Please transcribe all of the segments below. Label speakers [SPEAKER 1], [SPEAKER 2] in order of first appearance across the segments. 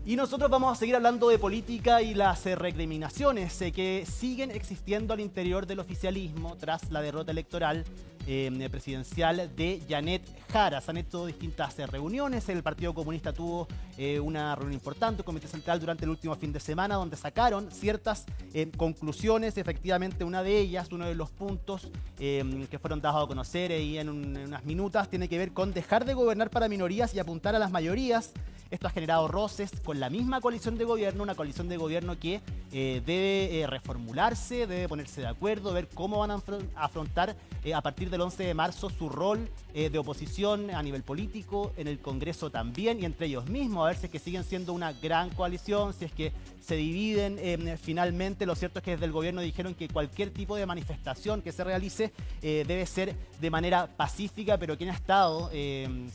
[SPEAKER 1] Y nosotros vamos a seguir hablando de política y las recriminaciones que siguen existiendo al interior del oficialismo tras la derrota electoral presidencial de Janet Jara. Se han hecho distintas reuniones. El Partido Comunista tuvo una reunión importante, un comité central durante el último fin de semana, donde sacaron ciertas conclusiones. Efectivamente, una de ellas, uno de los puntos que fueron dados a conocer ahí en unas minutas, tiene que ver con dejar de gobernar para minorías y apuntar a las mayorías. Esto ha generado roces con la misma coalición de gobierno, una coalición de gobierno que debe reformularse, debe ponerse de acuerdo, ver cómo van a afrontar a partir del 11 de marzo su rol de oposición a nivel político, en el Congreso también, y entre ellos mismos, a ver si es que siguen siendo una gran coalición, si es que se dividen finalmente. Lo cierto es que desde el gobierno dijeron que cualquier tipo de manifestación que se realice debe ser de manera pacífica, pero quien ha estado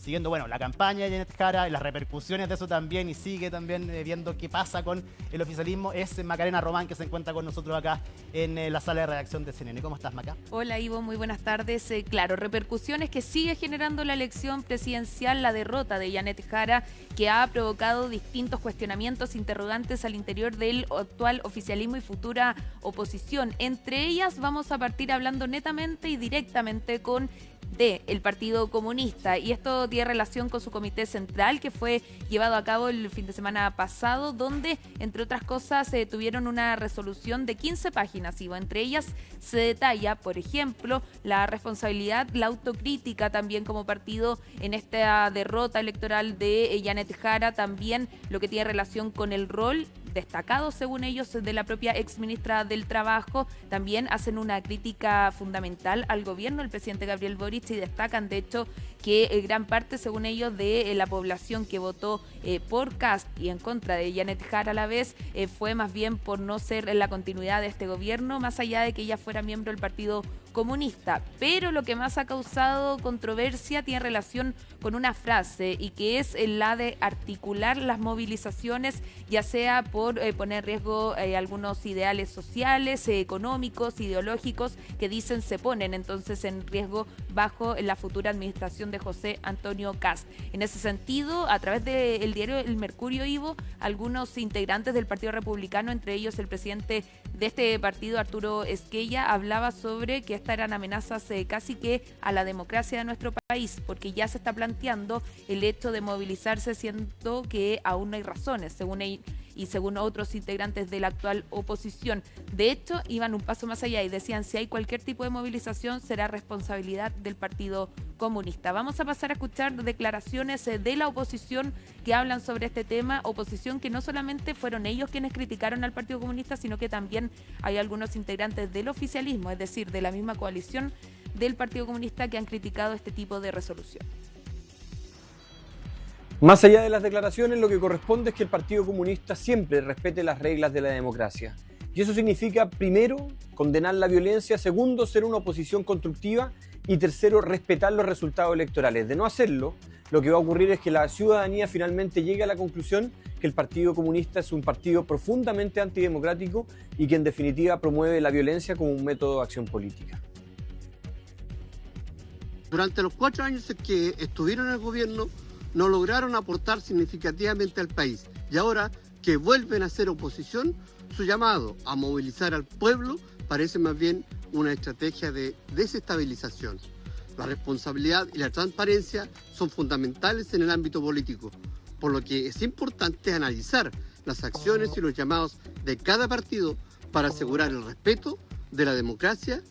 [SPEAKER 1] siguiendo la campaña de Janet Jara y las repercusiones de eso también, y sigue también viendo qué pasa con el oficialismo, es Macarena Román, que se encuentra con nosotros acá en la sala de redacción de CNN. ¿Cómo estás, Maca?
[SPEAKER 2] Hola, Ivo, muy buenas tardes. Claro, repercusiones que sigue generando la elección presidencial, la derrota de Janet Jara, que ha provocado distintos cuestionamientos, interrogantes al interior del actual oficialismo y futura oposición. Entre ellas vamos a partir hablando netamente y directamente con el Partido Comunista, y esto tiene relación con su comité central que fue llevado a cabo el fin de semana pasado, donde entre otras cosas tuvieron una resolución de 15 páginas, y entre ellas se detalla, por ejemplo, la responsabilidad, la autocrítica también como partido en esta derrota electoral de Janet Jara, también lo que tiene relación con el rol destacado, según ellos, de la propia exministra del Trabajo. También hacen una crítica fundamental al gobierno del presidente Gabriel Boric y destacan, de hecho, que gran parte, según ellos, de la población que votó por Kast y en contra de Janet Jara a la vez, fue más bien por no ser la continuidad de este gobierno, más allá de que ella fuera miembro del Partido Comunista. Pero lo que más ha causado controversia tiene relación con una frase, y que es la de articular las movilizaciones, ya sea por poner en riesgo algunos ideales sociales, económicos, ideológicos, que dicen se ponen entonces en riesgo bajo la futura administración de José Antonio Kast. En ese sentido, a través del diario El Mercurio, Ivo, algunos integrantes del Partido Republicano, entre ellos el presidente de este partido, Arturo Esquella, hablaba sobre que estas eran amenazas casi que a la democracia de nuestro país, porque ya se está planteando el hecho de movilizarse, siendo que aún no hay razones, según él y según otros integrantes de la actual oposición. De hecho, iban un paso más allá y decían: si hay cualquier tipo de movilización, será responsabilidad del Partido Comunista. Vamos a pasar a escuchar declaraciones de la oposición que hablan sobre este tema, oposición que no solamente fueron ellos quienes criticaron al Partido Comunista, sino que también hay algunos integrantes del oficialismo, es decir, de la misma coalición del Partido Comunista, que han criticado este tipo de resolución.
[SPEAKER 3] Más allá de las declaraciones, lo que corresponde es que el Partido Comunista siempre respete las reglas de la democracia. Y eso significa, primero, condenar la violencia; segundo, ser una oposición constructiva; y tercero, respetar los resultados electorales. De no hacerlo, lo que va a ocurrir es que la ciudadanía finalmente llegue a la conclusión que el Partido Comunista es un partido profundamente antidemocrático y que en definitiva promueve la violencia como un método de acción política.
[SPEAKER 4] Durante los 4 años que estuvieron en el gobierno, no lograron aportar significativamente al país, y ahora que vuelven a ser oposición, su llamado a movilizar al pueblo parece más bien una estrategia de desestabilización. La responsabilidad y la transparencia son fundamentales en el ámbito político, por lo que es importante analizar las acciones y los llamados de cada partido para asegurar el respeto de la democracia.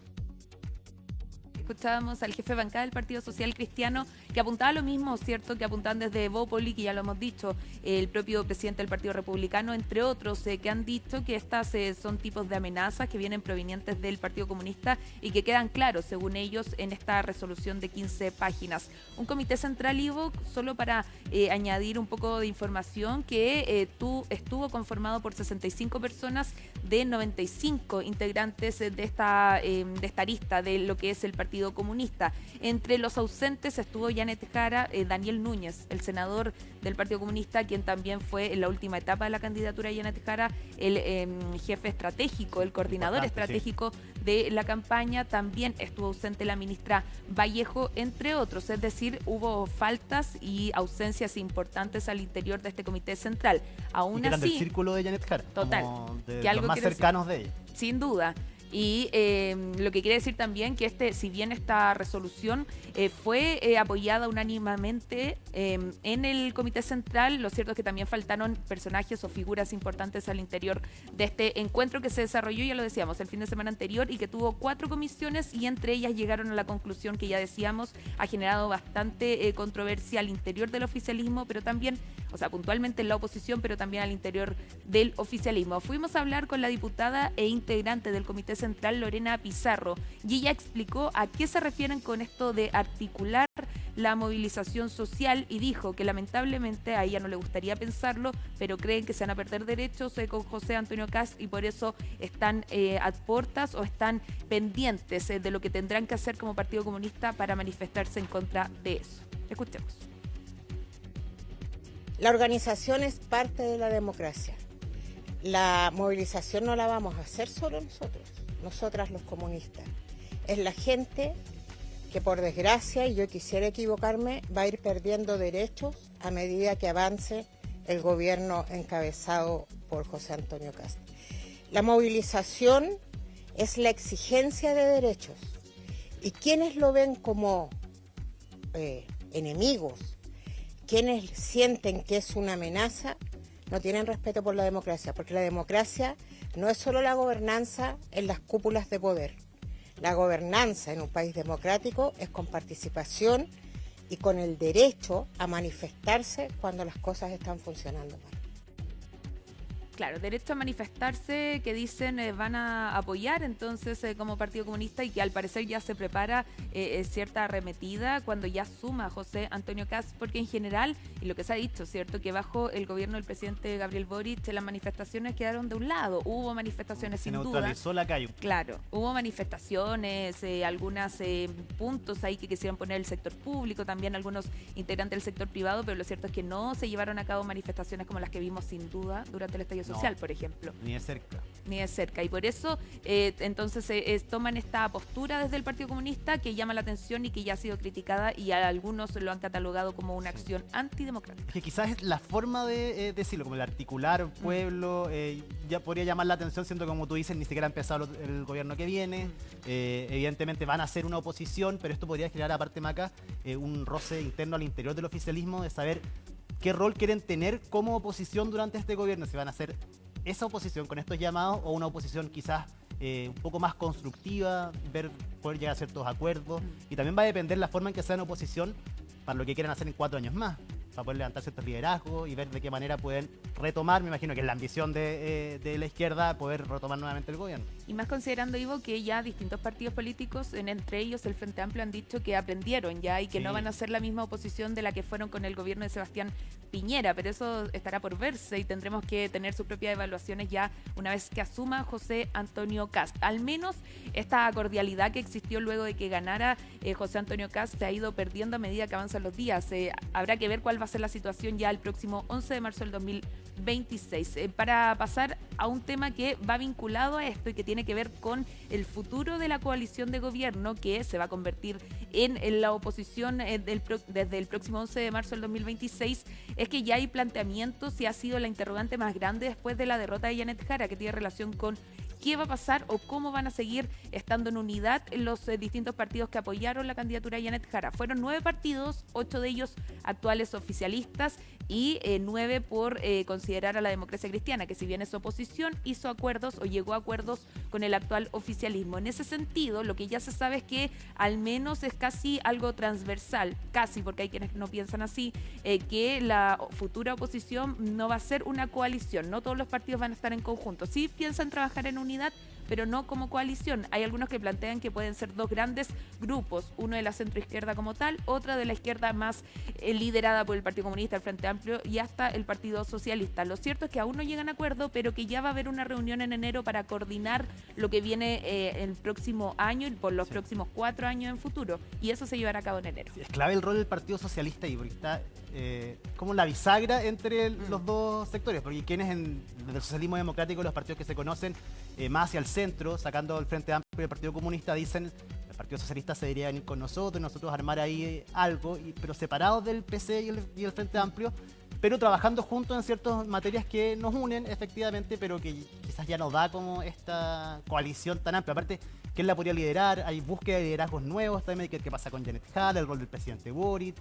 [SPEAKER 2] Escuchábamos al jefe de bancada del Partido Social Cristiano, que apuntaba lo mismo, ¿cierto?, que apuntaban desde Bópoli, que ya lo hemos dicho, el propio presidente del Partido Republicano, entre otros, que han dicho que estas son tipos de amenazas que vienen provenientes del Partido Comunista y que quedan claros, según ellos, en esta resolución de 15 páginas. Un comité central, Ivo, solo para añadir un poco de información, que estuvo conformado por 65 personas de 95 integrantes de esta arista de lo que es el Partido Comunista. Entre los ausentes estuvo Janet Jara, Daniel Núñez, el senador del Partido Comunista, quien también fue en la última etapa de la candidatura de Janet Jara el jefe estratégico, el coordinador estratégico de la campaña. También estuvo ausente la ministra Vallejo, entre otros. Es decir, hubo faltas y ausencias importantes al interior de este comité central. Aún
[SPEAKER 1] así,
[SPEAKER 2] del
[SPEAKER 1] círculo de Janet Jara,
[SPEAKER 2] total,
[SPEAKER 1] de los más cercanos de ella.
[SPEAKER 2] Sin duda. Y lo que quiere decir también que si bien esta resolución fue apoyada unánimemente en el Comité Central, lo cierto es que también faltaron personajes o figuras importantes al interior de este encuentro que se desarrolló, ya lo decíamos, el fin de semana anterior y que tuvo 4 comisiones y entre ellas llegaron a la conclusión que ya decíamos ha generado bastante controversia al interior del oficialismo, pero también, o sea, puntualmente en la oposición, pero también al interior del oficialismo. Fuimos a hablar con la diputada e integrante del Comité Central, Lorena Pizarro, y ella explicó a qué se refieren con esto de articular la movilización social y dijo que lamentablemente a ella no le gustaría pensarlo, pero creen que se van a perder derechos con José Antonio Kast y por eso están a puertas o están pendientes de lo que tendrán que hacer como Partido Comunista para manifestarse en contra de eso. Escuchemos.
[SPEAKER 5] La organización es parte de la democracia. La movilización no la vamos a hacer solo nosotras los comunistas. Es la gente que por desgracia, y yo quisiera equivocarme, va a ir perdiendo derechos a medida que avance el gobierno encabezado por José Antonio Kast. La movilización es la exigencia de derechos y quienes lo ven como enemigos, quienes sienten que es una amenaza, no tienen respeto por la democracia, porque la democracia no es solo la gobernanza en las cúpulas de poder. La gobernanza en un país democrático es con participación y con el derecho a manifestarse cuando las cosas están funcionando mal.
[SPEAKER 2] Claro, derecho a manifestarse que dicen van a apoyar entonces como Partido Comunista y que al parecer ya se prepara cierta arremetida cuando ya suma José Antonio Kast, porque en general, y lo que se ha dicho, ¿cierto? Que bajo el gobierno del presidente Gabriel Boric las manifestaciones quedaron de un lado, hubo manifestaciones sin duda. Se
[SPEAKER 1] neutralizó la calle.
[SPEAKER 2] Claro, hubo manifestaciones, algunos puntos ahí que quisieron poner el sector público, también algunos integrantes del sector privado, pero lo cierto es que no se llevaron a cabo manifestaciones como las que vimos sin duda durante el estallido social, por ejemplo.
[SPEAKER 1] Ni de cerca.
[SPEAKER 2] Ni de cerca. Y por eso, entonces, toman esta postura desde el Partido Comunista que llama la atención y que ya ha sido criticada y a algunos lo han catalogado como una acción antidemocrática.
[SPEAKER 1] Es que quizás es la forma de decirlo, como el articular pueblo, ya podría llamar la atención, siendo como tú dices, ni siquiera ha empezado el gobierno que viene. Evidentemente van a ser una oposición, pero esto podría generar, aparte, Maca, un roce interno al interior del oficialismo de saber qué rol quieren tener como oposición durante este gobierno, si van a hacer esa oposición con estos llamados o una oposición quizás un poco más constructiva, poder llegar a ciertos acuerdos, y también va a depender la forma en que sean oposición para lo que quieran hacer en 4 años más, para poder levantar ciertos liderazgos y ver de qué manera pueden retomar, me imagino que es la ambición de la izquierda, poder retomar nuevamente el gobierno.
[SPEAKER 2] Y más considerando, Ivo, que ya distintos partidos políticos, entre ellos el Frente Amplio, han dicho que aprendieron ya y que no van a ser la misma oposición de la que fueron con el gobierno de Sebastián Piñera, pero eso estará por verse y tendremos que tener sus propias evaluaciones ya una vez que asuma José Antonio Kast. Al menos esta cordialidad que existió luego de que ganara José Antonio Kast se ha ido perdiendo a medida que avanzan los días. Habrá que ver cuál va a ser la situación ya el próximo 11 de marzo del 2026. Para pasar a un tema que va vinculado a esto y que tiene que ver con el futuro de la coalición de gobierno que se va a convertir en la oposición desde el próximo 11 de marzo del 2026, es que ya hay planteamientos y ha sido la interrogante más grande después de la derrota de Janet Jara, que tiene relación con qué va a pasar o cómo van a seguir estando en unidad los distintos partidos que apoyaron la candidatura de Janet Jara. Fueron 9 partidos, 8 de ellos actuales oficialistas y 9 por considerar a la Democracia Cristiana, que si bien es oposición, hizo acuerdos o llegó a acuerdos con el actual oficialismo. En ese sentido, lo que ya se sabe es que al menos es casi algo transversal, casi, porque hay quienes no piensan así, que la futura oposición no va a ser una coalición, no todos los partidos van a estar en conjunto. Sí piensan trabajar en unidad, pero no como coalición. Hay algunos que plantean que pueden ser dos grandes grupos, uno de la centroizquierda como tal, otra de la izquierda más liderada por el Partido Comunista, el Frente Amplio y hasta el Partido Socialista. Lo cierto es que aún no llegan a acuerdo, pero que ya va a haber una reunión en enero para coordinar lo que viene el próximo año y por los próximos 4 años en futuro, y eso se llevará a cabo en enero.
[SPEAKER 1] Sí, es clave el rol del Partido Socialista ahí, porque está como la bisagra entre los dos sectores, porque quienes desde el socialismo democrático, los partidos que se conocen más hacia el centro, sacando el Frente Amplio y el Partido Comunista, dicen el Partido Socialista se debería venir con nosotros armar ahí algo, pero separados del PC y el Frente Amplio, pero trabajando juntos en ciertas materias que nos unen efectivamente, pero que quizás ya no da como esta coalición tan amplia. Aparte, ¿quién la podría liderar? Hay búsqueda de liderazgos nuevos también, qué pasa con Janet Jara, el rol del presidente Boric,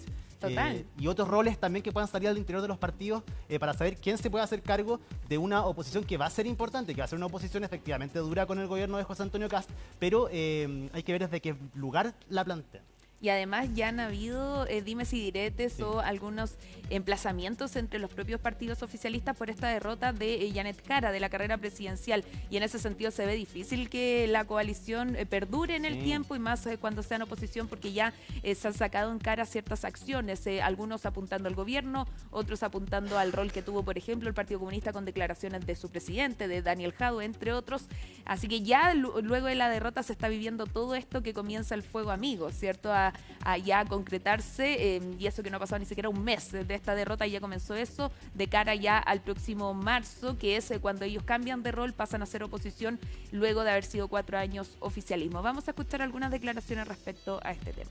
[SPEAKER 1] y otros roles también que puedan salir al interior de los partidos para saber quién se puede hacer cargo de una oposición que va a ser importante, que va a ser una oposición efectivamente dura con el gobierno de José Antonio Kast, pero hay que ver desde qué lugar la plantean.
[SPEAKER 2] Y además ya han habido dimes y diretes o algunos emplazamientos entre los propios partidos oficialistas por esta derrota de Janet Jara, de la carrera presidencial. Y en ese sentido se ve difícil que la coalición perdure en el tiempo, y más cuando sea en oposición, porque ya se han sacado en cara ciertas acciones, algunos apuntando al gobierno, otros apuntando al rol que tuvo, por ejemplo, el Partido Comunista con declaraciones de su presidente, de Daniel Jadue, entre otros. Así que ya luego de la derrota se está viviendo todo esto que comienza el fuego amigo, ¿cierto? A ya concretarse, y eso que no ha pasado ni siquiera un mes de esta derrota, y ya comenzó eso de cara ya al próximo marzo, que es cuando ellos cambian de rol, pasan a ser oposición luego de haber sido 4 años oficialismo. Vamos a escuchar algunas declaraciones respecto a este tema.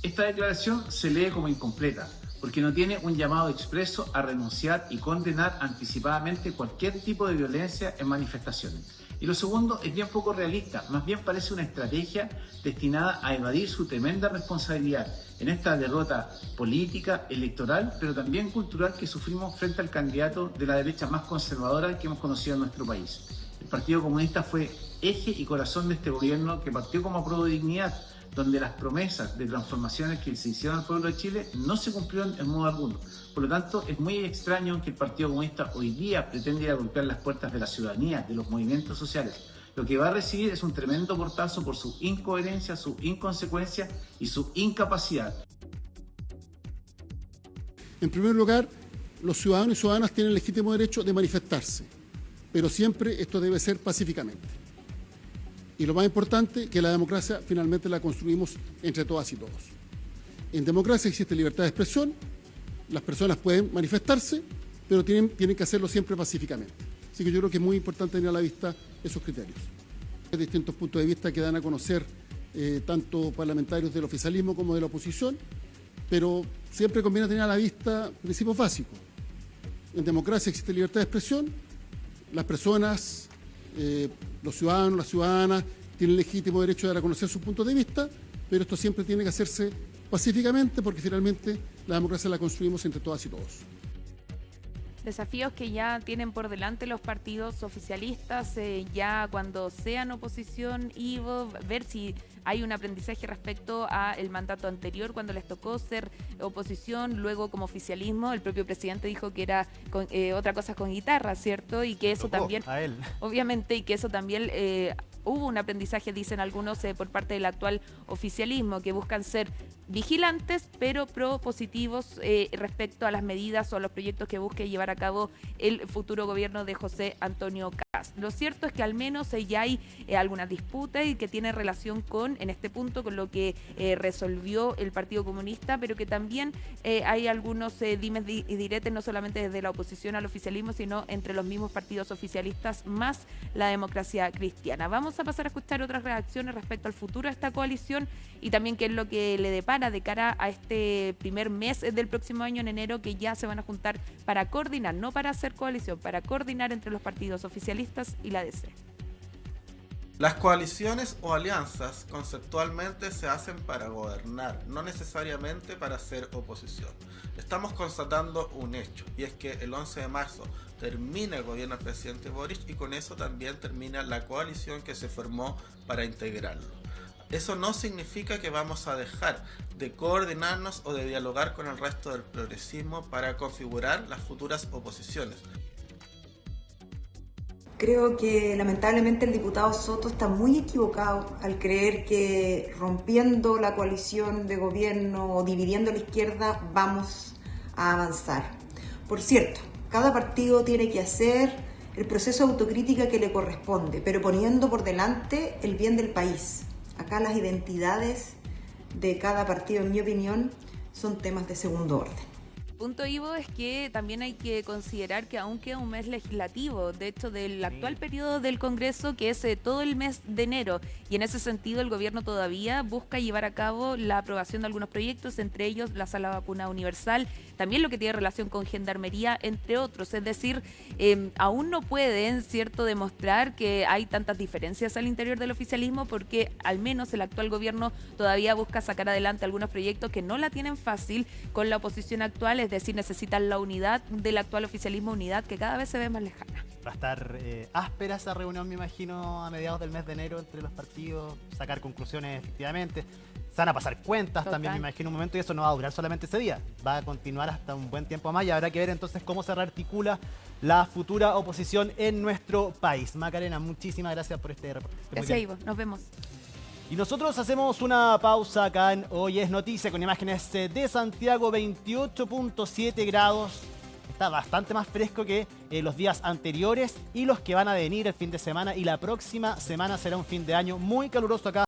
[SPEAKER 6] Esta declaración se lee como incompleta, porque no tiene un llamado expreso a renunciar y condenar anticipadamente cualquier tipo de violencia en manifestaciones. Y lo segundo es bien poco realista, más bien parece una estrategia destinada a evadir su tremenda responsabilidad en esta derrota política, electoral, pero también cultural que sufrimos frente al candidato de la derecha más conservadora que hemos conocido en nuestro país. El Partido Comunista fue eje y corazón de este gobierno, que partió como Apruebo Dignidad, donde las promesas de transformaciones que se hicieron al pueblo de Chile no se cumplieron en modo alguno. Por lo tanto, es muy extraño que el Partido Comunista hoy día pretenda ir a golpear las puertas de la ciudadanía, de los movimientos sociales. Lo que va a recibir es un tremendo portazo por su incoherencia, su inconsecuencia y su incapacidad.
[SPEAKER 7] En primer lugar, los ciudadanos y ciudadanas tienen el legítimo derecho de manifestarse, pero siempre esto debe ser pacíficamente. Y lo más importante, que la democracia finalmente la construimos entre todas y todos. En democracia existe libertad de expresión, las personas pueden manifestarse, pero tienen que hacerlo siempre pacíficamente. Así que yo creo que es muy importante tener a la vista esos criterios. Hay distintos puntos de vista que dan a conocer tanto parlamentarios del oficialismo como de la oposición, pero siempre conviene tener a la vista principios básicos. En democracia existe libertad de expresión, las personas, los ciudadanos, las ciudadanas tienen legítimo derecho de dar a conocer sus puntos de vista, pero esto siempre tiene que hacerse pacíficamente, porque finalmente la democracia la construimos entre todas y todos.
[SPEAKER 2] Desafíos que ya tienen por delante los partidos oficialistas, ya cuando sean oposición, Ivo, ver si hay un aprendizaje respecto al mandato anterior, cuando les tocó ser oposición, luego como oficialismo. El propio presidente dijo que era otra cosa con guitarra, ¿cierto? Y que eso también,
[SPEAKER 1] a él.
[SPEAKER 2] Obviamente, y que eso también hubo un aprendizaje, dicen algunos, por parte del actual oficialismo, que buscan ser vigilantes, pero propositivos respecto a las medidas o a los proyectos que busque llevar a cabo el futuro gobierno de José Antonio Kast. Lo cierto es que al menos ya hay algunas disputas y que tiene relación con, en este punto, con lo que resolvió el Partido Comunista, pero que también hay algunos dimes y diretes, no solamente desde la oposición al oficialismo, sino entre los mismos partidos oficialistas más la Democracia Cristiana. Vamos a pasar a escuchar otras reacciones respecto al futuro de esta coalición y también qué es lo que le depara de cara a este primer mes del próximo año, en enero, que ya se van a juntar para coordinar, no para hacer coalición, para coordinar entre los partidos oficialistas y la DC.
[SPEAKER 8] Las coaliciones o alianzas conceptualmente se hacen para gobernar, no necesariamente para hacer oposición. Estamos constatando un hecho, y es que el 11 de marzo termina el gobierno del presidente Boric, y con eso también termina la coalición que se formó para integrarlo. Eso no significa que vamos a dejar de coordinarnos o de dialogar con el resto del progresismo para configurar las futuras oposiciones.
[SPEAKER 9] Creo que lamentablemente el diputado Soto está muy equivocado al creer que rompiendo la coalición de gobierno o dividiendo la izquierda vamos a avanzar. Por cierto, cada partido tiene que hacer el proceso de autocrítica que le corresponde, pero poniendo por delante el bien del país. Acá las identidades de cada partido, en mi opinión, son temas de segundo orden.
[SPEAKER 2] Punto, Ivo, es que también hay que considerar que aún queda un mes legislativo, de hecho del actual periodo del Congreso, que es todo el mes de enero, y en ese sentido el gobierno todavía busca llevar a cabo la aprobación de algunos proyectos, entre ellos la sala vacuna universal, también lo que tiene relación con gendarmería, entre otros, es decir, aún no pueden, ¿cierto?, demostrar que hay tantas diferencias al interior del oficialismo, porque al menos el actual gobierno todavía busca sacar adelante algunos proyectos que no la tienen fácil con la oposición actual, es decir, necesitan la unidad del actual oficialismo, unidad que cada vez se ve más lejana.
[SPEAKER 1] Va a estar áspera esa reunión, me imagino, a mediados del mes de enero entre los partidos, sacar conclusiones efectivamente. Se van a pasar cuentas también, me imagino, un momento, y eso no va a durar solamente ese día. Va a continuar hasta un buen tiempo más y habrá que ver entonces cómo se rearticula la futura oposición en nuestro país. Macarena, muchísimas gracias por este reporte.
[SPEAKER 2] Gracias, Ivo. Nos vemos.
[SPEAKER 1] Y nosotros hacemos una pausa acá en Hoy es Noticia con imágenes de Santiago, 28.7 grados. Está bastante más fresco que los días anteriores y los que van a venir el fin de semana, y la próxima semana será un fin de año muy caluroso acá